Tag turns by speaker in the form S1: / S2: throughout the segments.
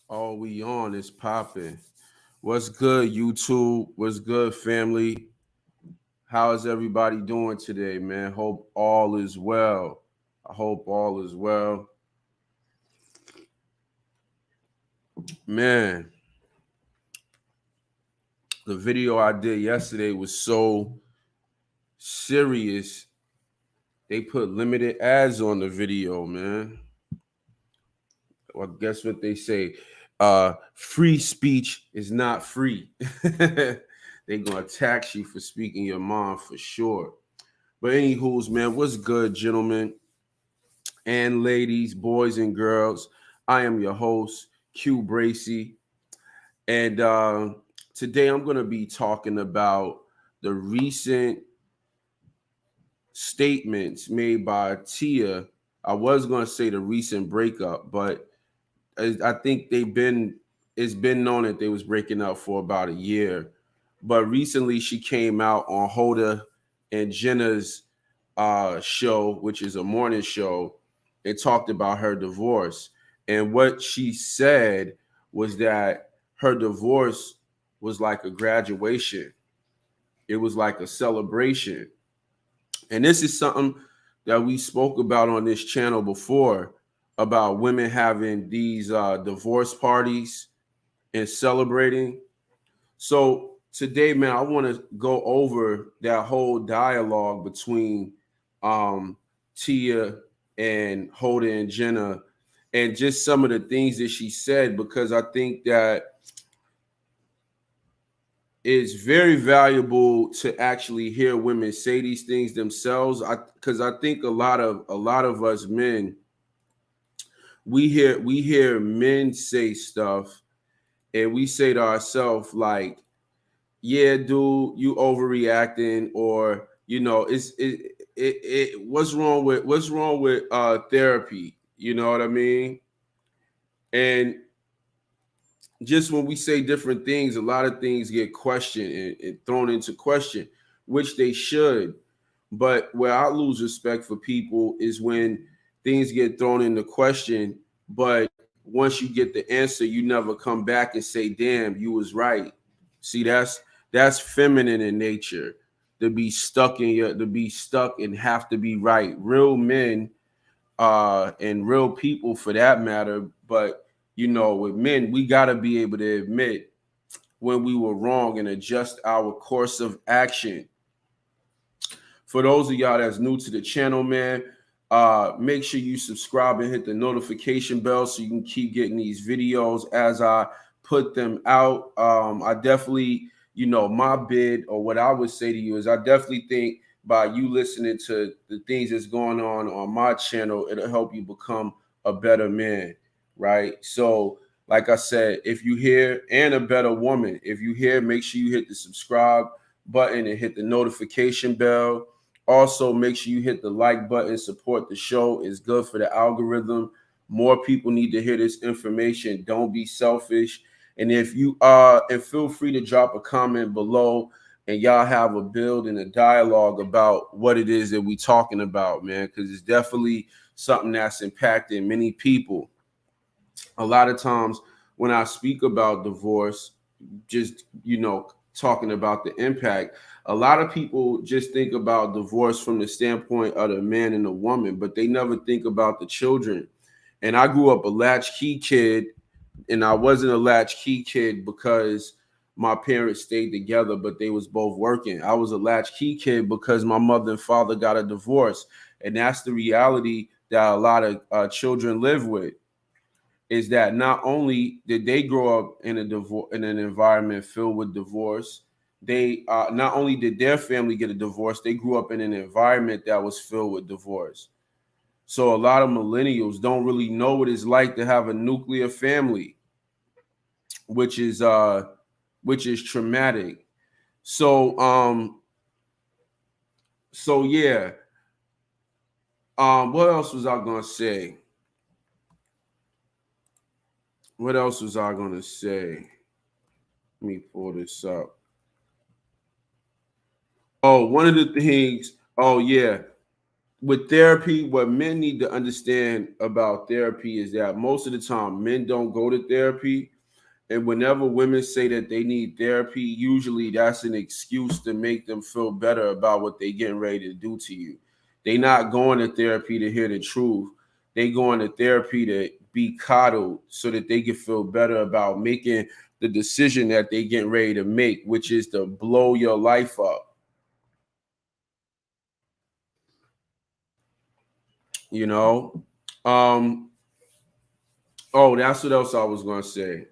S1: Oh, we on. It's popping. What's good, YouTube? What's good, family? How is everybody doing today, man? Hope all is well. I hope all is well. Man, the video I did yesterday was so serious. They put limited ads on the video, man. Well, guess what they say? Free speech is not free. They gonna tax you for speaking your mind for sure. But anywho's, man, what's good, gentlemen and ladies, boys and girls? I am your host, CueBracey, and today I'm gonna be talking about the recent statements made by Tia. I was gonna say the recent breakup, but I think it's been known that they was breaking up for about a year. But recently she came out on Hoda and Jenna's show, which is a morning show, and talked about her divorce. And what she said was that her divorce was like a graduation. It was like a celebration. And this is something that we spoke about on this channel before about women having these divorce parties and celebrating. So today, man, I want to go over that whole dialogue between um, Tia and Hoda and Jenna, and just some of the things that she said, because I think that it's very valuable to actually hear women say these things themselves. Because I think a lot of us men, we hear men say stuff, and we say to ourselves like, yeah, dude, you overreacting, or what's wrong with therapy? You know what I mean? And just when we say different things, a lot of things get questioned and thrown into question, which they should. But where I lose respect for people is when things get thrown into question, but once you get the answer, you never come back and say, "Damn, you was right." See, that's feminine in nature, to be stuck and have to be right. Real men and real people for that matter. But with men, we got to be able to admit when we were wrong and adjust our course of action. For those of y'all that's new to the channel, man, make sure you subscribe and hit the notification bell so you can keep getting these videos as I put them out. I definitely, my bid, or what I would say to you is, I definitely think by you listening to the things that's going on my channel, it'll help you become a better man, right? So, like I said, if you hear, and a better woman, if you hear, make sure you hit the subscribe button and hit the notification bell. Also, make sure you hit the like button, support the show. It's good for the algorithm. More people need to hear this information. Don't be selfish. And if you are, and feel free to drop a comment below, and y'all have a build and a dialogue about what it is that we talking about, man, because it's definitely something that's impacting many people. A lot of times when I speak about divorce, just talking about the impact, a lot of people just think about divorce from the standpoint of the man and the woman, but they never think about the children. And I grew up a latchkey kid, and I wasn't a latchkey kid because my parents stayed together, but they was both working. I was a latchkey kid because my mother and father got a divorce, and that's the reality that a lot of children live with. Is that not only did they grow up in an environment filled with divorce, they not only did their family get a divorce, they grew up in an environment that was filled with divorce. So a lot of millennials don't really know what it's like to have a nuclear family, which is traumatic. So yeah. What else was I gonna say? What else was I gonna say? Let me pull this up. Oh, one of the things. Oh yeah. with therapy, what men need to understand about therapy is that most of the time men don't go to therapy. And whenever women say that they need therapy, usually that's an excuse to make them feel better about what they're getting ready to do to you. They not going to therapy to hear the truth. They going to therapy to be coddled so that they can feel better about making the decision that they getting ready to make, which is to blow your life up. You know? Um, oh, that's what else I was gonna say.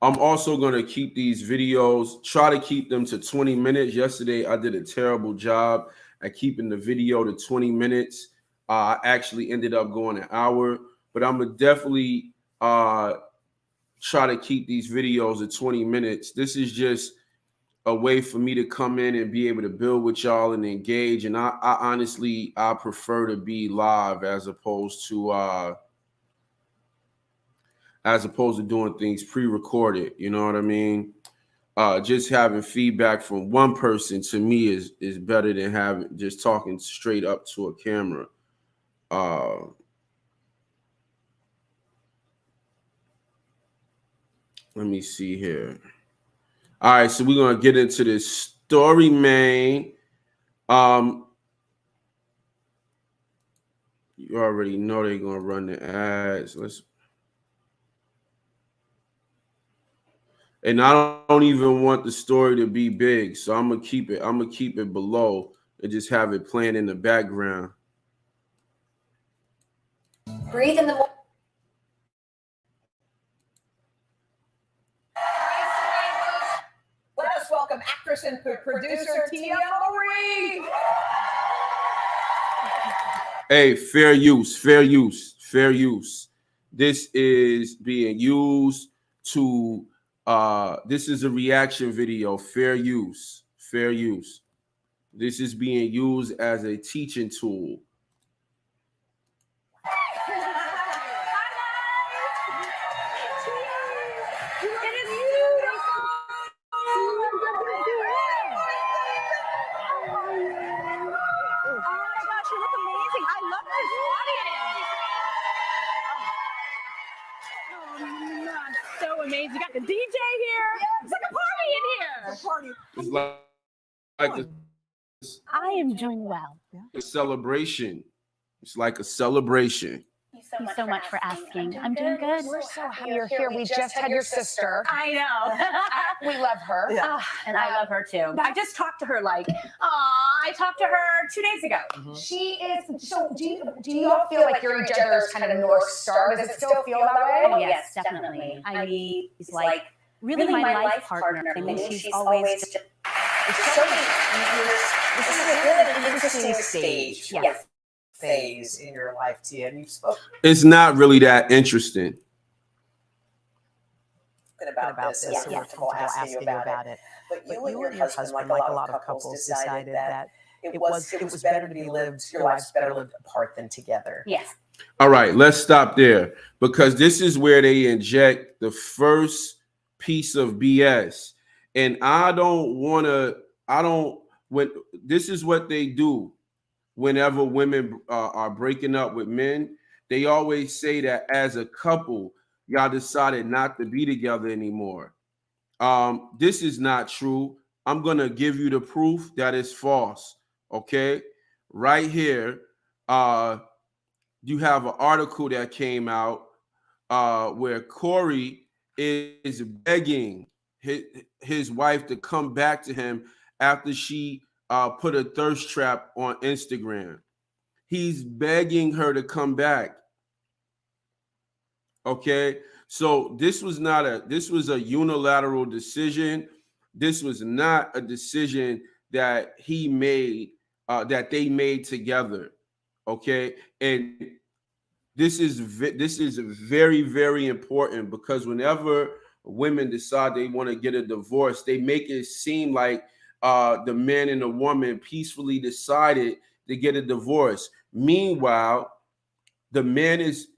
S1: I'm also going to keep these videos, try to keep them to 20 minutes. Yesterday, I did a terrible job at keeping the video to 20 minutes. I actually ended up going an hour, but I'm going to definitely try to keep these videos at 20 minutes. This is just a way for me to come in and be able to build with y'all and engage. And I honestly, I prefer to be live as opposed to doing things pre-recorded. You know what I mean? Just having feedback from one person to me is better than having just talking straight up to a camera. Let me see here. All right, so we're gonna get into this story, man. You already know they're gonna run the ads. And I don't even want the story to be big, so I'm gonna keep it below and just have it playing in the background.
S2: Breathe in the morning. Let us welcome actress and producer Tia Mowry.
S1: Hey, fair use, fair use, fair use. This is being used to this is a reaction video. Fair use, fair use. This is being used as a teaching tool.
S3: So amazing. You got the DJ here. It's like a party in here.
S2: It's a party.
S1: It's like
S3: I am doing well.
S1: a celebration. It's like a celebration.
S3: Thank you so much for asking. I'm doing good.
S2: We're so happy you're here. We just had your sister.
S3: I know.
S2: We love her.
S3: Yeah. And I love her too. I just talked to her I talked to her 2 days ago.
S2: Mm-hmm.
S3: She is,
S2: So do you all feel like you're each other's kind of North Star? Does it still feel that way?
S3: oh yes, definitely. I mean, he's like really my life partner. I mean, she's always just,
S2: It's so this is a really interesting stage.
S3: yes.
S2: Phase in your life, Tia. And you've spoken
S1: It's not really that interesting.
S2: about this.
S4: Yeah,
S2: So we're comfortable asking you about it. But you and your husband, like a lot of couples, decided that it was better to be lived, your life's better lived apart than together.
S3: Yes.
S1: All right, let's stop there because this is where they inject the first piece of BS. And when this is what they do whenever women are breaking up with men, they always say that as a couple, y'all decided not to be together anymore. This is not true. I'm going to give you the proof that it's false. Okay. Right here. You have an article that came out where Corey is begging his wife to come back to him after she put a thirst trap on Instagram. He's begging her to come back. Okay, so this was a unilateral decision. This was not a decision that he made, that they made together. Okay, and this is very, very important because whenever women decide they want to get a divorce, they make it seem like the man and the woman peacefully decided to get a divorce. Meanwhile, the man is,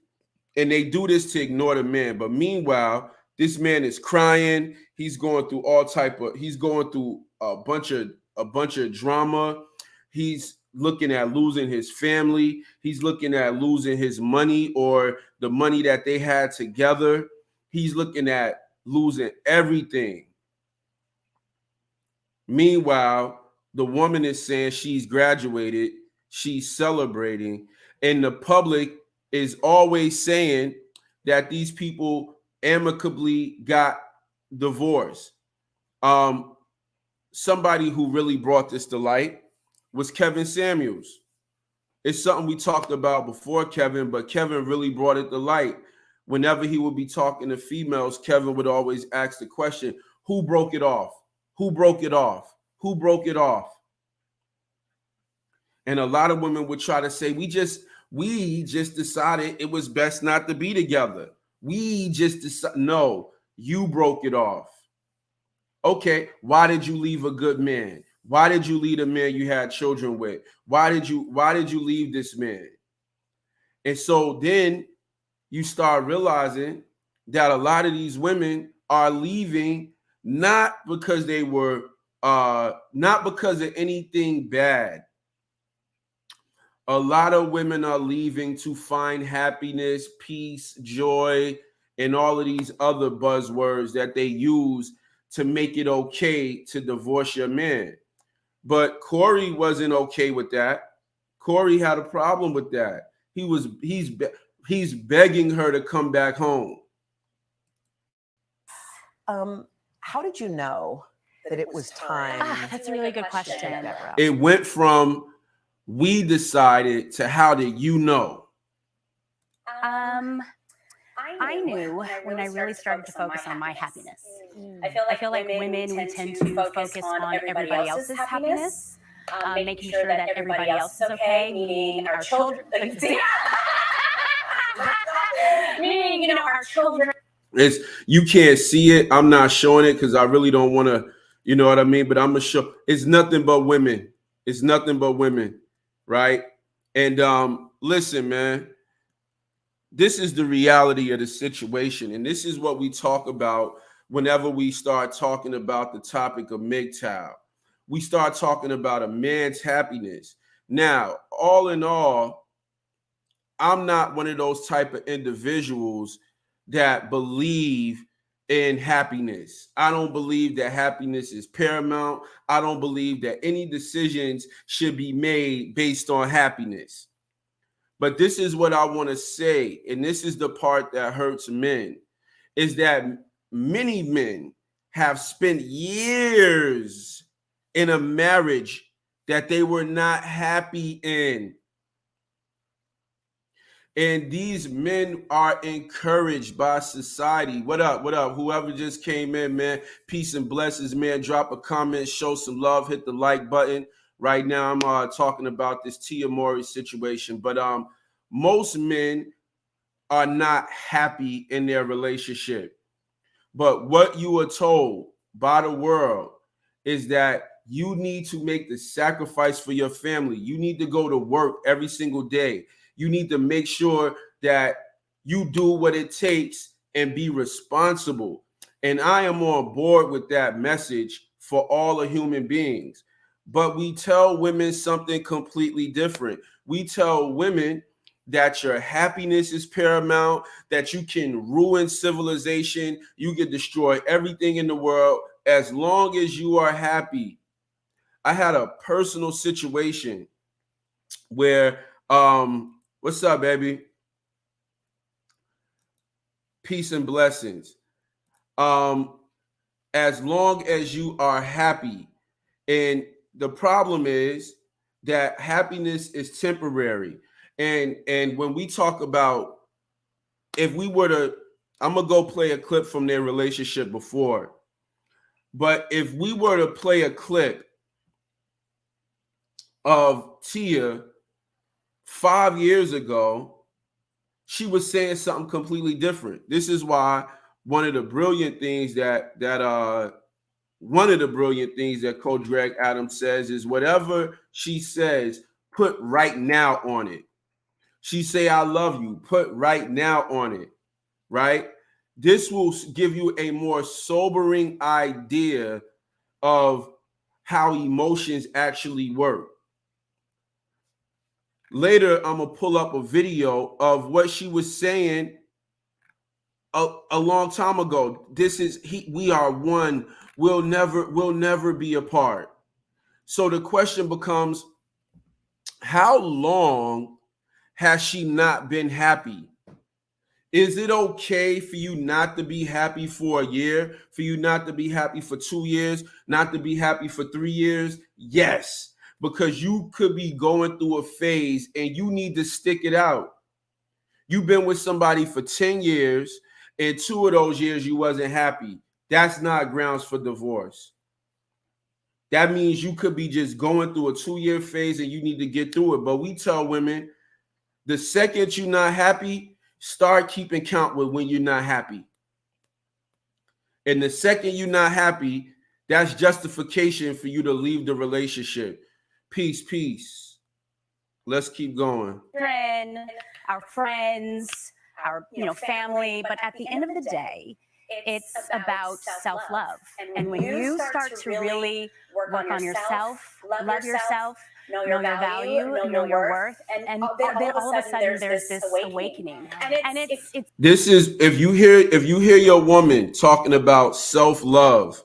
S1: and they do this to ignore the man, but meanwhile, this man is crying. He's going through a bunch of drama. He's looking at losing his family. He's looking at losing his money or the money that they had together. He's looking at losing everything. Meanwhile, the woman is saying she's graduated, she's celebrating, and the public is always saying that these people amicably got divorced. Somebody who really brought this to light was Kevin Samuels. It's something we talked about before Kevin, but Kevin really brought it to light. Whenever he would be talking to females, Kevin would always ask the question, who broke it off? Who broke it off? Who broke it off? And a lot of women would try to say, we just decided it was best not to be together. We just decided. No, you broke it off. Okay, why did you leave a good man? Why did you leave a man you had children with? Why did you leave this man? And so then you start realizing that a lot of these women are leaving not because they were not because of anything bad. A lot of women are leaving to find happiness, peace, joy, and all of these other buzzwords that they use to make it okay to divorce your man. But Corey wasn't okay with that. Corey had a problem with that. He's begging her to come back home.
S2: How did you know that it was time?
S3: That's a really good question.
S1: It went from we decided to how did you know?
S3: I knew when I really started to focus on my happiness. I feel like women, we tend to focus on everybody else's happiness, making sure that everybody else is okay, meaning our children. Meaning, our children.
S1: You can't see it. I'm not showing it because I really don't want to, you know what I mean? But I'm going to show. It's nothing but women. It's nothing but women, right? And listen, man. This is the reality of the situation. And this is what we talk about whenever we start talking about the topic of MGTOW. We start talking about a man's happiness. Now, all in all, I'm not one of those type of individuals that believe in happiness. I don't believe that happiness is paramount. I don't believe that any decisions should be made based on happiness. But this is what I want to say, and this is the part that hurts men, is that many men have spent years in a marriage that they were not happy in. And these men are encouraged by society. What up? What up? Whoever just came in, man, peace and blessings, man. Drop a comment, show some love, hit the like button. Right now, I'm talking about this Mowry situation, but most men are not happy in their relationship. But what you are told by the world is that you need to make the sacrifice for your family. You need to go to work every single day. You need to make sure that you do what it takes and be responsible. And I am on board with that message for all the human beings. But we tell women something completely different. We tell women that your happiness is paramount, that you can ruin civilization, you can destroy everything in the world as long as you are happy. I had a personal situation where, what's up, baby? Peace and blessings. As long as you are happy, and the problem is that happiness is temporary. And when we talk about, if we were to, I'm gonna go play a clip from their relationship before, but if we were to play a clip of Tia 5 years ago, she was saying something completely different. This is why one of the brilliant things that Coach Greg Adams says is whatever she says, put right now on it. She say, I love you, put right now on it, right? This will give you a more sobering idea of how emotions actually work. Later, I'm gonna pull up a video of what she was saying a long time ago. We are one. We'll never be apart. So the question becomes, how long has she not been happy? Is it okay for you not to be happy for a year, for you not to be happy for 2 years, not to be happy for 3 years? Yes, because you could be going through a phase and you need to stick it out. You've been with somebody for 10 years and 2 of those years you wasn't happy. That's not grounds for divorce. That means you could be just going through a 2-year phase and you need to get through it. But we tell women, the second you're not happy, start keeping count with when you're not happy. And the second you're not happy, that's justification for you to leave the relationship. Peace, peace. Let's keep going.
S3: Our friends, our family, but at the end of the day, it's about self-love. And when you start to really work on yourself, love yourself, know your value, know your worth, and then all of a sudden there's this awakening. And it's
S1: This is, if you hear your woman talking about self-love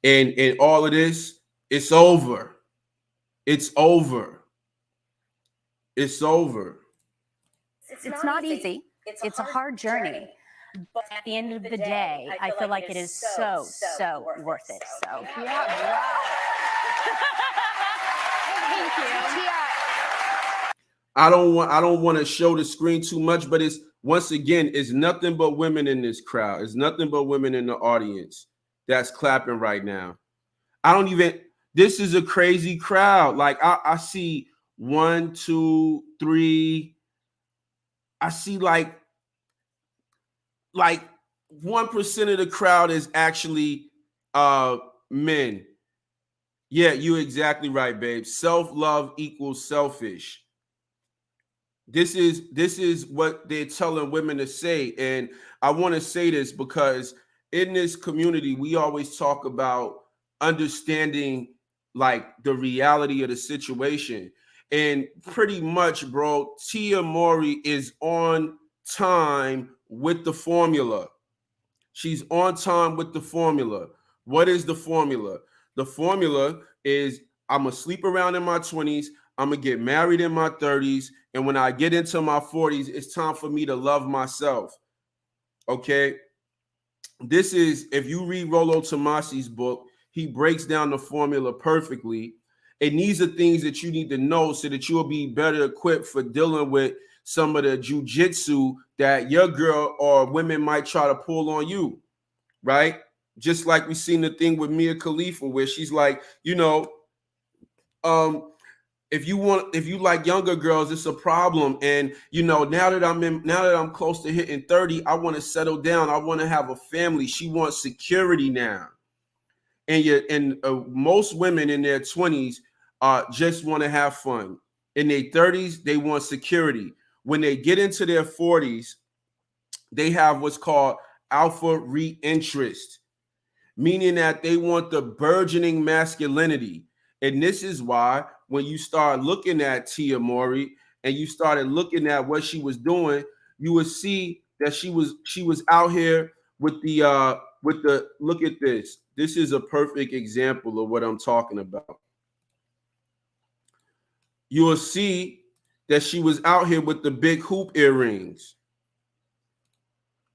S1: and all of this, it's over. It's over. It's over.
S3: It's not easy. It's a hard journey. But at the end of the day, I feel like it is so worth it. So yeah, wow. Thank you.
S1: I don't want to show the screen too much, but it's, once again, it's nothing but women in this crowd. It's nothing but women in the audience that's clapping right now. This is a crazy crowd. Like I see 1, 2, 3. I see like 1% of the crowd is actually men. Yeah, you're exactly right, babe. Self-love equals selfish. This is what they're telling women to say. And I want to say this because in this community, we always talk about understanding like the reality of the situation. And pretty much, bro, Tia Mowry is on time with the formula. She's on time with the formula. What is the formula? The formula is, I'm going to sleep around in my 20s. I'm going to get married in my 30s. And when I get into my 40s, it's time for me to love myself. Okay? This is, if you read Rollo Tomasi's book, he breaks down the formula perfectly. And these are things that you need to know so that you'll be better equipped for dealing with some of the jujitsu that your girl or women might try to pull on you, right? Just like we seen the thing with Mia Khalifa, where she's like, if you like younger girls, it's a problem. And now that I'm close to hitting 30, I want to settle down. I want to have a family. She wants security now. And most women in their 20s just want to have fun. In their 30s, they want security. When they get into their 40s, they have what's called alpha reinterest, meaning that they want the burgeoning masculinity. And this is why when you start looking at Tia Mowry and you started looking at what she was doing, you would see that she was out here with the look at this. This is a perfect example of what I'm talking about. You will see that she was out here with the big hoop earrings.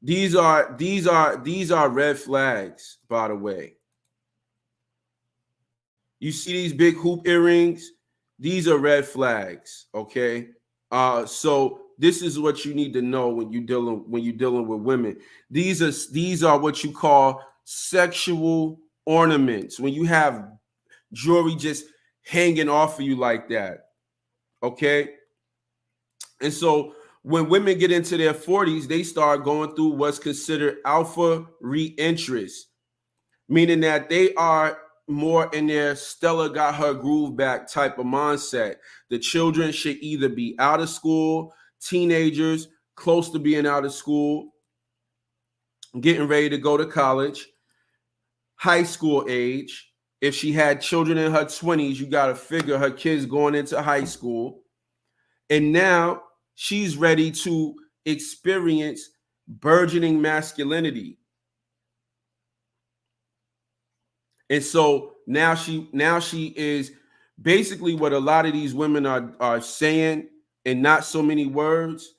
S1: These are red flags, by the way. You see these big hoop earrings? These are red flags, okay? So this is what you need to know when you're dealing with women. These are what you call sexual ornaments. When you have jewelry just hanging off of you like that, okay? And so when women get into their 40s, they start going through what's considered alpha reinterest, meaning that they are more in their Stella got her groove back type of mindset. The children should either be out of school, teenagers close to being out of school, getting ready to go to college, high school age. If she had children in her 20s, you got to figure her kids going into high school. And now she's ready to experience burgeoning masculinity. And so now she is basically what a lot of these women are saying in not so many words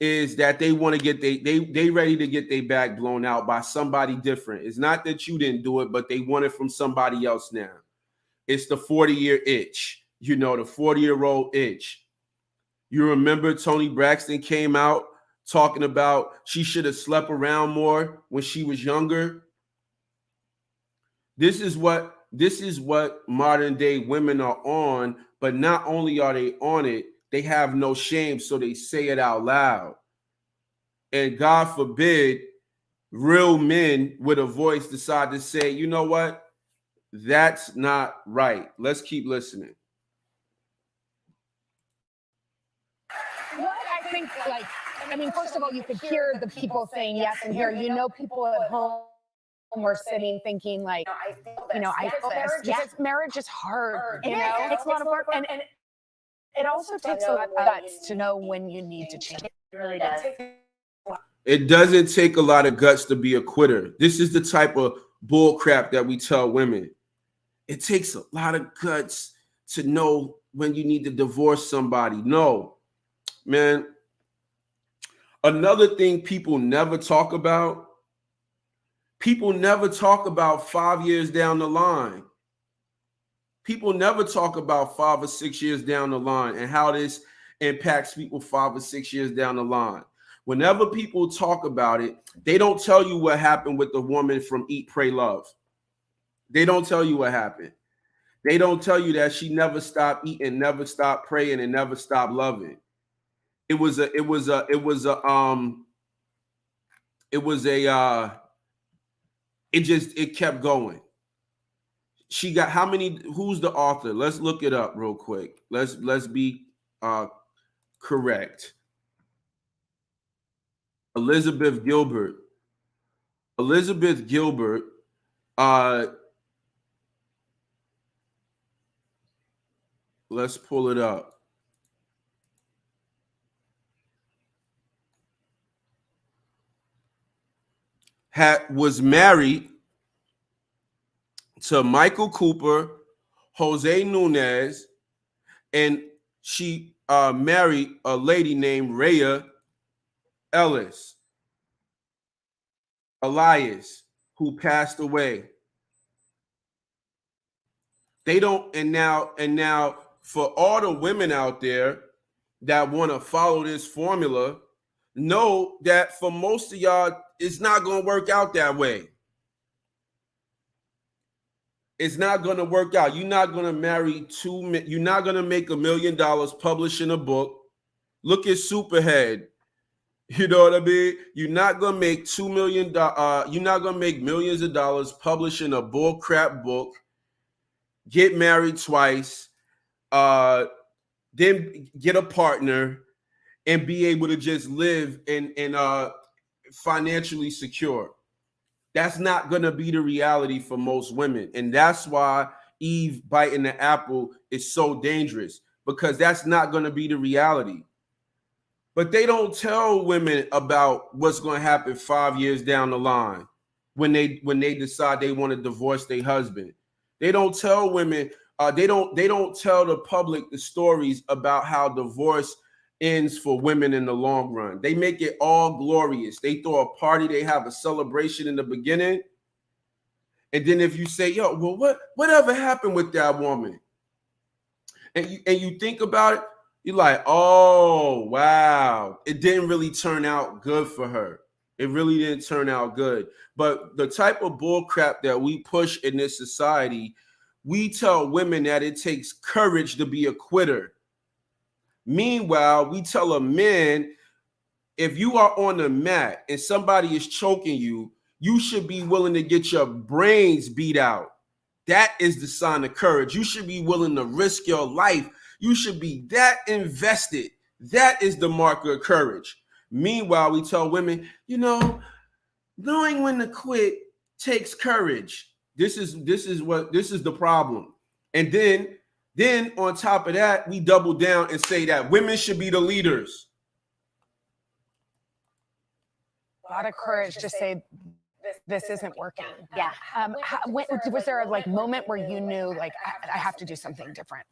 S1: is that they want to get they ready to get their back blown out by somebody different. It's not that you didn't do it, but they want it from somebody else now. It's the 40-year itch, the 40-year-old itch. You remember Toni Braxton came out talking about she should have slept around more when she was younger. This is what modern day women are on, but not only are they on it, they have no shame, so they say it out loud. And God forbid real men with a voice decide to say, you know what? That's not right. Let's keep listening.
S4: Well, I think, first of all, you could hear the people saying yes and here. People at home were sitting thinking, like, I feel this. Because marriage is hard,
S3: It takes a lot of work.
S4: And it also takes a lot of guts to know when you need to change.
S3: It really does.
S1: It doesn't take a lot of guts to be a quitter. This is the type of bull crap that we tell women. It takes a lot of guts to know when you need to divorce somebody. No, man. Another thing people never talk about 5 years down the line. People never talk about 5 or 6 years down the line and how this impacts people 5 or 6 years down the line. Whenever people talk about it, they don't tell you what happened with the woman from Eat, Pray, Love. They don't tell you what happened. They don't tell you that she never stopped eating, never stopped praying, and never stopped loving. It kept going. She got how many? Who's the author? Let's look it up real quick. Let's be correct. Elizabeth Gilbert. Let's pull it up. Was married to Michael Cooper, Jose Nunez, and she married a lady named Rhea Elias, who passed away. They don't, and now for all the women out there that want to follow this formula, know that for most of y'all, it's not going to work out that way. It's not going to work out. You're not going to you're not going to make $1 million publishing a book. Look at Superhead. You know what I mean? You're not going to make $2 million. You're not going to make millions of dollars publishing a bull crap book. Get married twice. Then get a partner and be able to just live and financially secure. That's not going to be the reality for most women. And that's why Eve biting the apple is so dangerous, because that's not going to be the reality. But they don't tell women about what's going to happen 5 years down the line when they decide they want to divorce their husband. They don't tell women, they don't tell the public the stories about how divorce ends for women in the long run. They make it all glorious. They throw a party, they have a celebration in the beginning. And then if you say, yo, well, whatever happened with that woman? And you think about it, you're like, oh, wow, it didn't really turn out good for her. It really didn't turn out good. But the type of bull crap that we push in this society, we tell women that it takes courage to be a quitter. Meanwhile, we tell a man, if you are on the mat and somebody is choking you, you should be willing to get your brains beat out. That is the sign of courage. You should be willing to risk your life. You should be that invested. That is the marker of courage. Meanwhile, we tell women, knowing when to quit takes courage. This is the problem. And then Then on top of that, we double down and say that women should be the leaders.
S4: A lot of courage to say this isn't working.
S3: Yeah.
S4: Was there a moment where you knew I have to do something different?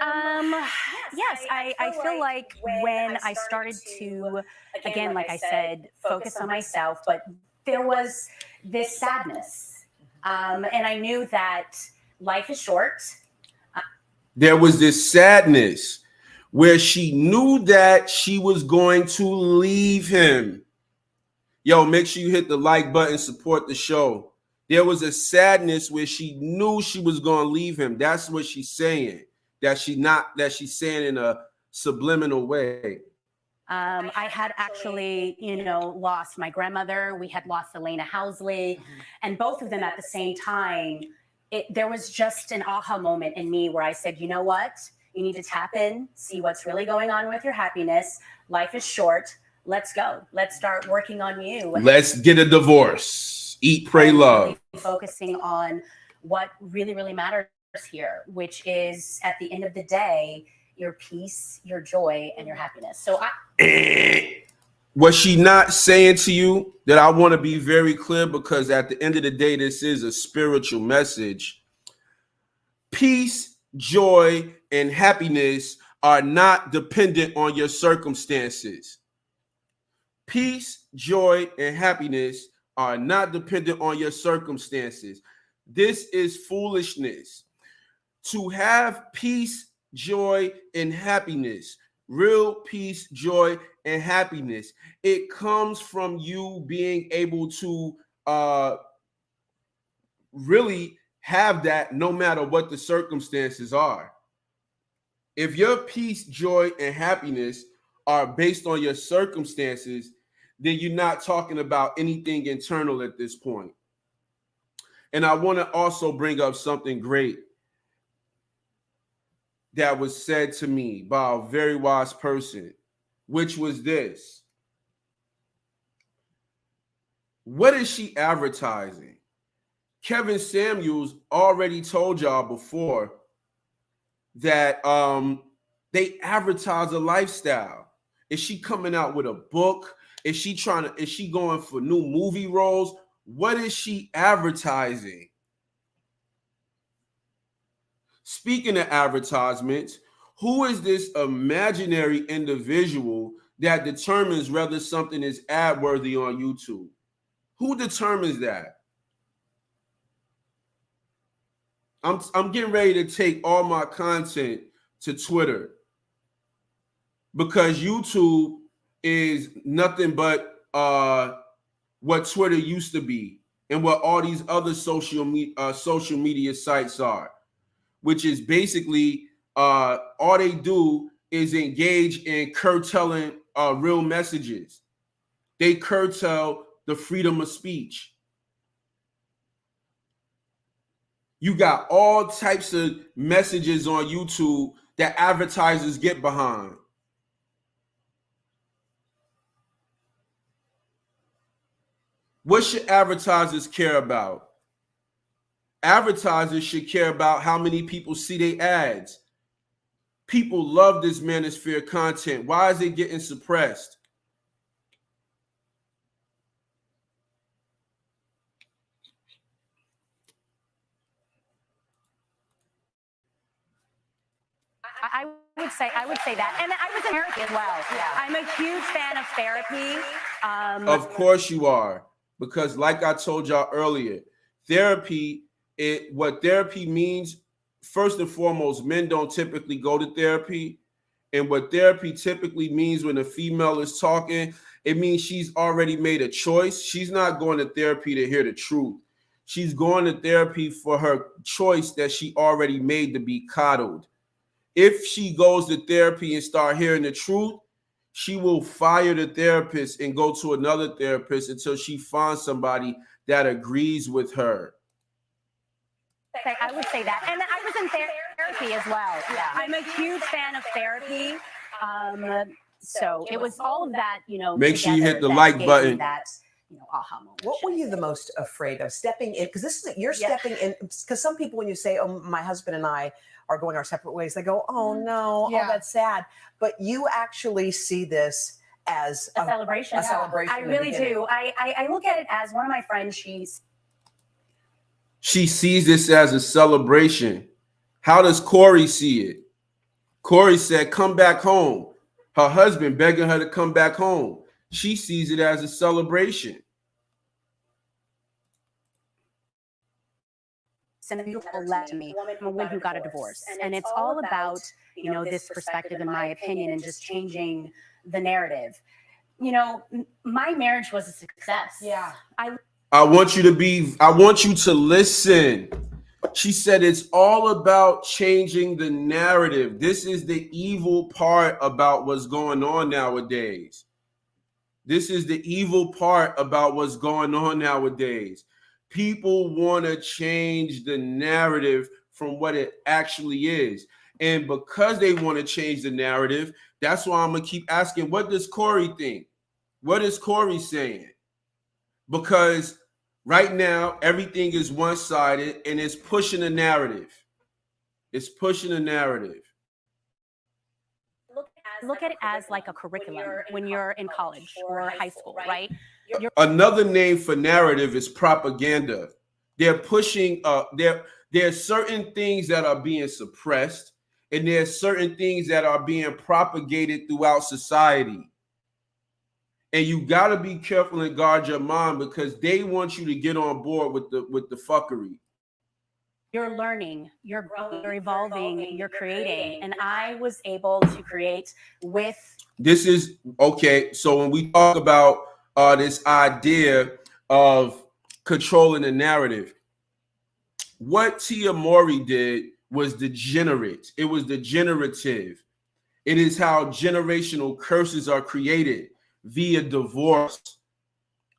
S3: Yes, I feel like when I started to, again, like I said, focus on myself, but there was this sadness. And I knew that life is short.
S1: There was this sadness where she knew that she was going to leave him. Yo, make sure you hit the like button, support the show. There was a sadness where she knew she was going to leave him. That's what she's saying. That she's saying in a subliminal way.
S3: I had actually, lost my grandmother. We had lost Elena Housley, and both of them at the same time. There was just an aha moment in me where I said, you know what? You need to tap in, see what's really going on with your happiness. Life is short. Let's go. Let's start working on you.
S1: Let's get a divorce. Eat, pray, love.
S3: Really focusing on what really, really matters here, which is at the end of the day, your peace, your joy, and your happiness. So
S1: was she not saying to you that I want to be very clear, because at the end of the day, this is a spiritual message. Peace, joy, and happiness are not dependent on your circumstances. Peace, joy, and happiness are not dependent on your circumstances. This is foolishness. To have peace, joy, and happiness, real peace, joy, and happiness, it comes from you being able to really have that no matter what the circumstances are. If your peace, joy, and happiness are based on your circumstances, then you're not talking about anything internal at this point. And I want to also bring up something great that was said to me by a very wise person, which was this. What is she advertising? Kevin Samuels already told y'all before that they advertise a lifestyle. Is she coming out with a book? Is she going for new movie roles? What is she advertising? Speaking of advertisements, who is this imaginary individual that determines whether something is ad worthy on YouTube? Who determines that? I'm getting ready to take all my content to Twitter, because YouTube is nothing but what Twitter used to be and what all these other social media sites are, which is basically all they do is engage in curtailing real messages. They curtail the freedom of speech. You got all types of messages on YouTube that advertisers get behind. What should advertisers care about? Advertisers should care about how many people see their ads. People love this manosphere content. Why is it getting suppressed?
S3: I would say that. And I was in therapy as well. Yeah. I'm a huge fan of therapy.
S1: Of course you are. Because like I told y'all earlier, what therapy means, first and foremost, men don't typically go to therapy. And what therapy typically means when a female is talking, it means she's already made a choice. She's not going to therapy to hear the truth. She's going to therapy for her choice that she already made to be coddled. If she goes to therapy and start hearing the truth, she will fire the therapist and go to another therapist until she finds somebody that agrees with her.
S3: I would say that. And I was in therapy as well. Yeah. I'm a huge fan of therapy. So it was all of that,
S1: Make sure you hit the like button.
S3: That, aha moment.
S2: What were you the most afraid of stepping in? Because you're stepping in. Because some people, when you say, "Oh, my husband and I are going our separate ways," they go, "Oh no, oh that's sad." But you actually see this as
S3: a celebration.
S2: A celebration.
S3: I really do. I look at it as one of my friends.
S1: She sees this as a celebration. How does Corey see it? Corey said, "Come back home." Her husband begging her to come back home. She sees it as a celebration.
S3: Sent a beautiful letter to me from a woman who got a divorce. And it's all about, this perspective, in my opinion, and just changing the narrative. My marriage was a success.
S4: Yeah.
S1: I want you to listen. She said it's all about changing the narrative. This is the evil part about what's going on nowadays. This is the evil part about what's going on nowadays. People want to change the narrative from what it actually is. And because they want to change the narrative, that's why I'm going to keep asking, what does Corey think? What is Corey saying? Because right now, everything is one-sided and it's pushing a narrative. It's pushing a narrative.
S3: Look at it as like a curriculum when you're in college or high school, right?
S1: Another name for narrative is propaganda. They're pushing, there are certain things that are being suppressed, and there are certain things that are being propagated throughout society. And you got to be careful and guard your mind, because they want you to get on board with the fuckery.
S3: You're learning, you're growing, you're evolving, you're creating. And I was able to create with.
S1: This is okay. So when we talk about this idea of controlling the narrative, what Tia Mowry did was degenerate. It was degenerative. It is how generational curses are created via divorce.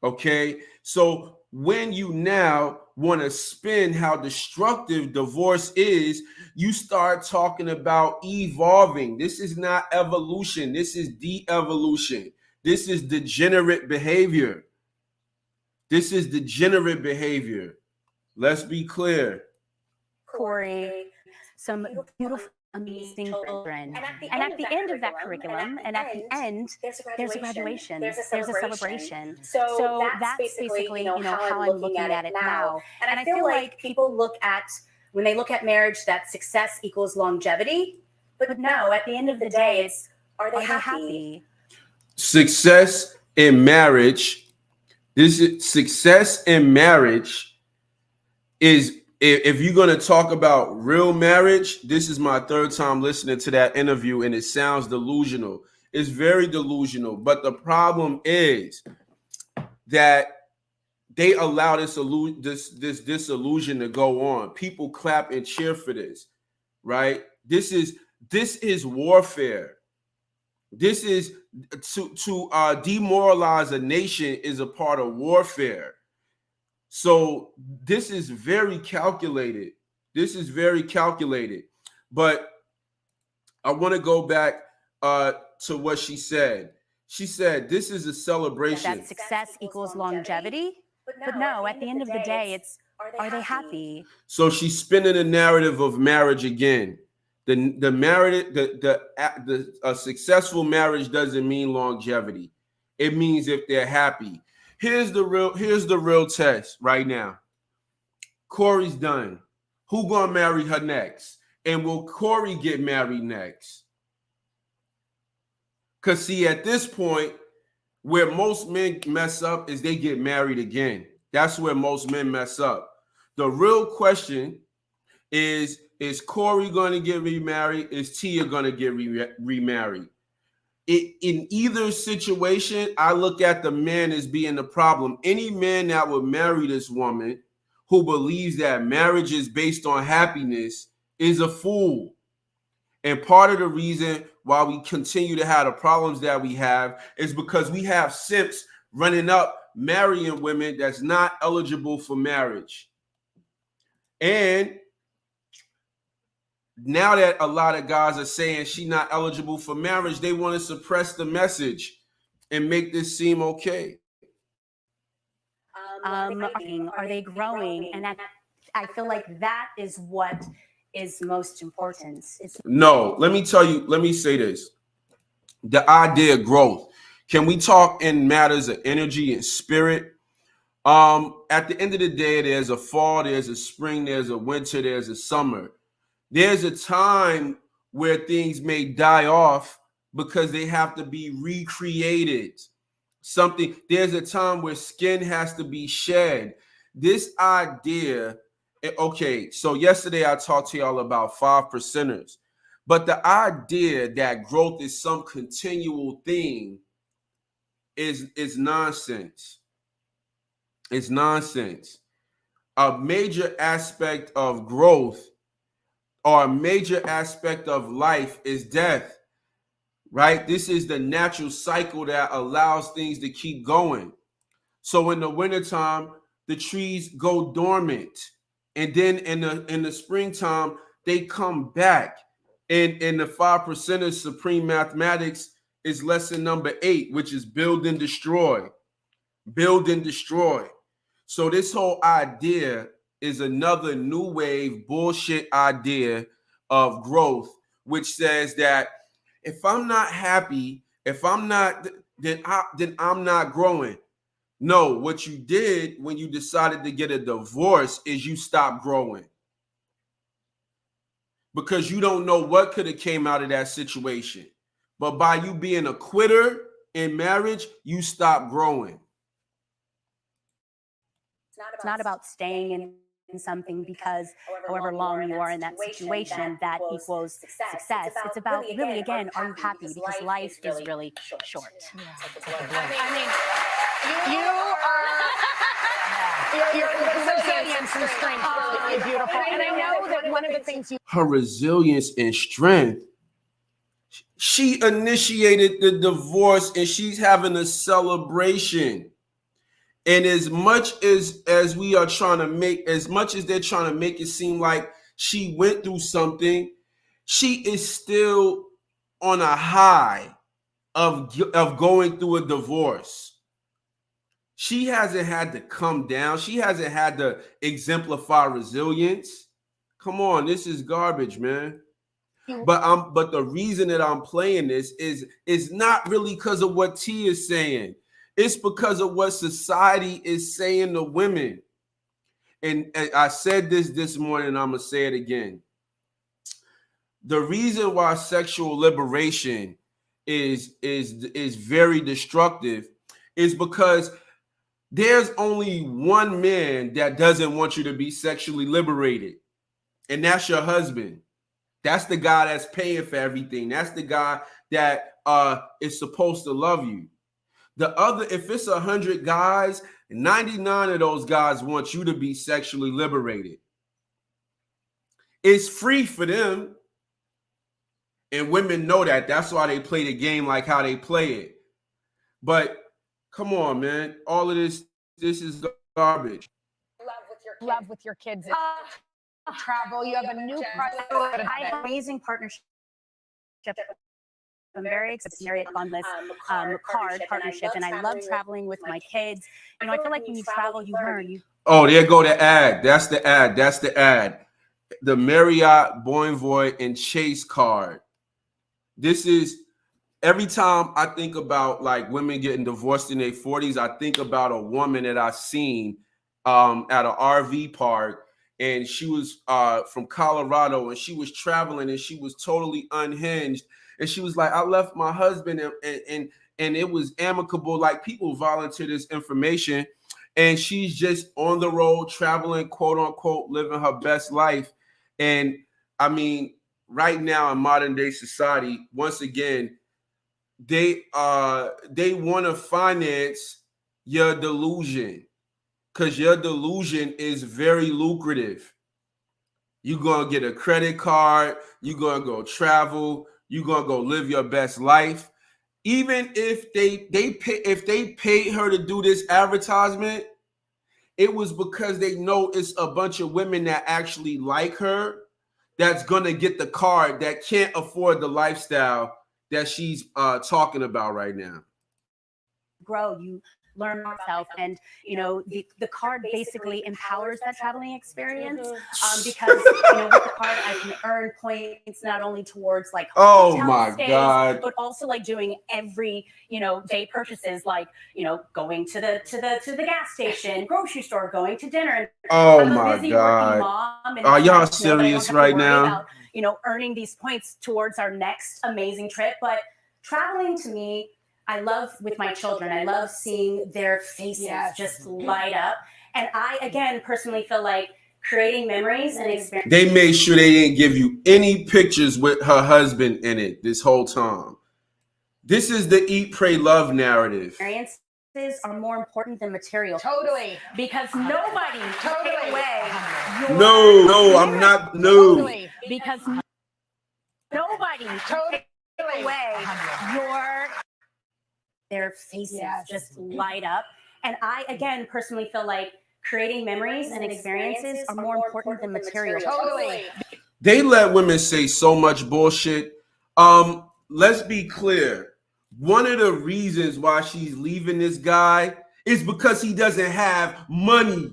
S1: Okay, so when you now want to spin how destructive divorce is, you start talking about evolving. This is not evolution. This is de-evolution. This is degenerate behavior. This is degenerate behavior. Let's be clear.
S3: Corey, some beautiful, amazing children. And at the end of that curriculum, and at the end, there's a graduation, there's a celebration. So that's basically, how I'm looking at it now. And I feel like people when they look at marriage, that success equals longevity. But no, at the end of the day, it's, are they happy?
S1: Success in marriage, success in marriage is, if you're going to talk about real marriage, this is my third time listening to that interview, and it sounds delusional. It's very delusional. But the problem is that they allow this disillusion to go on. People clap and cheer for this, right? This is warfare. This is to demoralize a nation is a part of warfare. So this is very calculated. This is very calculated. But I want to go back to what she said. She said, this is a celebration.
S3: That success equals longevity. But no, at the end of the day, it's, are they happy?
S1: So she's spinning the narrative of marriage again. The marriage, a successful marriage doesn't mean longevity. It means if they're happy. Here's the real test right now. Corey's done. Who gonna marry her next? And will Corey get married next? Because see, at this point, where most men mess up is they get married again. That's where most men mess up. The real question is Corey going to get remarried? Is Tia going to get remarried? In either situation, I look at the man as being the problem. Any man that would marry this woman who believes that marriage is based on happiness is a fool. And part of the reason why we continue to have the problems that we have is because we have simps running up marrying women that's not eligible for marriage. And now that a lot of guys are saying she's not eligible for marriage, they want to suppress the message and make this seem okay.
S3: Are they growing? And I feel like that is what is most important.
S1: No, let me tell you, let me say this. The idea of growth. Can we talk in matters of energy and spirit? At the end of the day, there's a fall, there's a spring, there's a winter, there's a summer. There's a time where things may die off because they have to be recreated. There's a time where skin has to be shed. This idea, okay, so yesterday I talked to y'all about 5%ers, but the idea that growth is some continual thing is nonsense. It's nonsense. A major aspect of growth or a major aspect of life is death, right? This is the natural cycle that allows things to keep going. So in the wintertime, the trees go dormant. And then in the springtime, they come back. And in the 5%ers, supreme mathematics is lesson number 8, which is build and destroy. Build and destroy. So this whole idea is another new wave bullshit idea of growth, which says that if I'm not happy, if I'm not, then I'm not growing. No, what you did when you decided to get a divorce is you stopped growing. Because you don't know what could have came out of that situation. But by you being a quitter in marriage, you stop growing.
S3: It's not about staying in something because however long you are in that situation, that equals success. It's about really, again, are you happy? Because life is really short.
S4: Yeah. I mean, your resilience and strength is really beautiful. And I know that one of the things
S1: her resilience and strength, she initiated the divorce and she's having a celebration. And as much as we are trying to make, as much as they're trying to make it seem like she went through something, she is still on a high of going through a divorce. She hasn't had to come down. She hasn't had to exemplify resilience. Come on, this is garbage, man. But the reason that I'm playing this is not really because of what T is saying. It's because of what society is saying to women. And I said this morning, and I'm going to say it again. The reason why sexual liberation is very destructive is because there's only one man that doesn't want you to be sexually liberated, and that's your husband. That's the guy that's paying for everything. That's the guy that is supposed to love you. The other, if it's 100 guys, 99 of those guys want you to be sexually liberated. It's free for them. And women know that. That's why they play the game like how they play it. But come on, man. All of this is garbage.
S4: Love with your kids. Travel. You have a new project.
S3: I have an amazing partnership. I'm very excited on this card partnership, and I love traveling with my kids. You know, I feel like when you travel, you learn.
S1: Oh, there go the ad. That's the ad. That's the ad. The Marriott, Bonvoy, and Chase card. This is, every time I think about like women getting divorced in their 40s, I think about a woman that I seen at an RV park, and she was from Colorado, and she was traveling, and she was totally unhinged. And she was like, I left my husband, and it was amicable. Like, people volunteer this information, and she's just on the road traveling, quote unquote, living her best life. And I mean, right now in modern day society, once again, they want to finance your delusion, because your delusion is very lucrative. You're gonna get a credit card, you're gonna go travel, you're gonna go live your best life. Even if they paid her to do this advertisement, it was because they know it's a bunch of women that actually like her that's gonna get the card that can't afford the lifestyle that she's talking about right now.
S3: Grow, you learn myself. And, you know, the card basically empowers that traveling experience because, you know, with the card, I can earn points not only towards like hotel stays, but also like doing every, you know, day purchases, like, you know, going to the gas station, grocery store, going to dinner.
S1: Oh
S3: I'm a
S1: my
S3: busy
S1: God.
S3: working mom, and
S1: Are y'all serious right now?
S3: About, you know, earning these points towards our next amazing trip. But traveling to me, I love with my children, I love seeing their faces just light up. And I, again, personally feel like creating memories and experiences.
S1: They made sure they didn't give you any pictures with her husband in it this whole time. This is the Eat, Pray, Love narrative.
S3: Experiences are more important than material.
S4: Totally.
S3: Because nobody can take away your
S1: No, I'm not. No.
S4: Totally.
S3: Because nobody can take away their faces just light up. And I, again, personally feel like creating memories and experiences are more important than material.
S4: Totally.
S1: They let women say so much bullshit. Let's be clear. One of the reasons why she's leaving this guy is because he doesn't have money.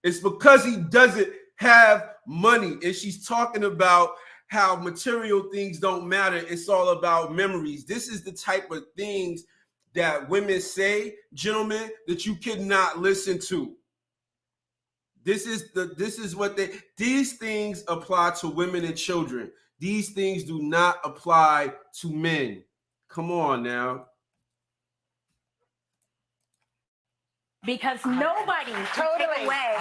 S1: It's because he doesn't have money. And she's talking about how material things don't matter. It's all about memories. This is the type of things that women say, gentlemen, that you cannot listen to. These things apply to women and children. These things do not apply to men. Come on now.
S3: Because nobody can take away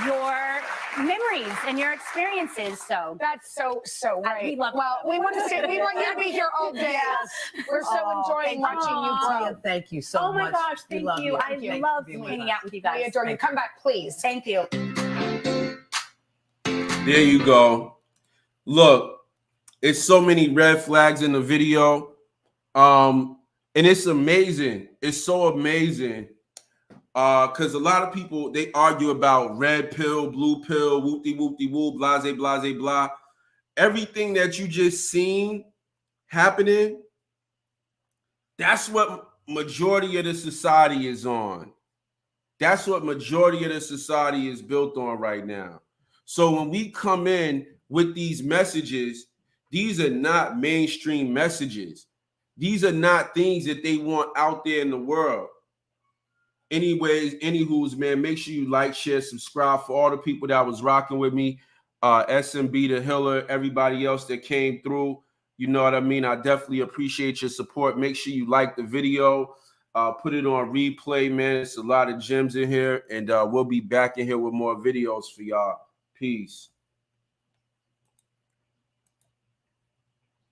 S3: your memories and your experiences. So
S4: that's so right.
S3: We love
S4: we want you to be here all day. We're so enjoying watching you grow.
S2: Thank you so much.
S3: Oh my gosh, thank you. I love hanging out with you guys.
S4: We adore you. Come back, please.
S3: Thank you.
S1: There you go. Look, it's so many red flags in the video. And it's amazing. It's so amazing. Because a lot of people, they argue about red pill, blue pill, whoop-de-whoop-de-whoop, blase, blase, blah. Everything that you just seen happening, that's what majority of the society is on. That's what majority of the society is built on right now. So when we come in with these messages, these are not mainstream messages. These are not things that they want out there in the world. Anyways, anywho's, man, make sure you like, share, subscribe. For all the people that was rocking with me, SMB, the Hiller, everybody else that came through, you know what I mean? I definitely appreciate your support. Make sure you like the video, put it on replay, man. It's a lot of gems in here, and we'll be back in here with more videos for y'all. Peace.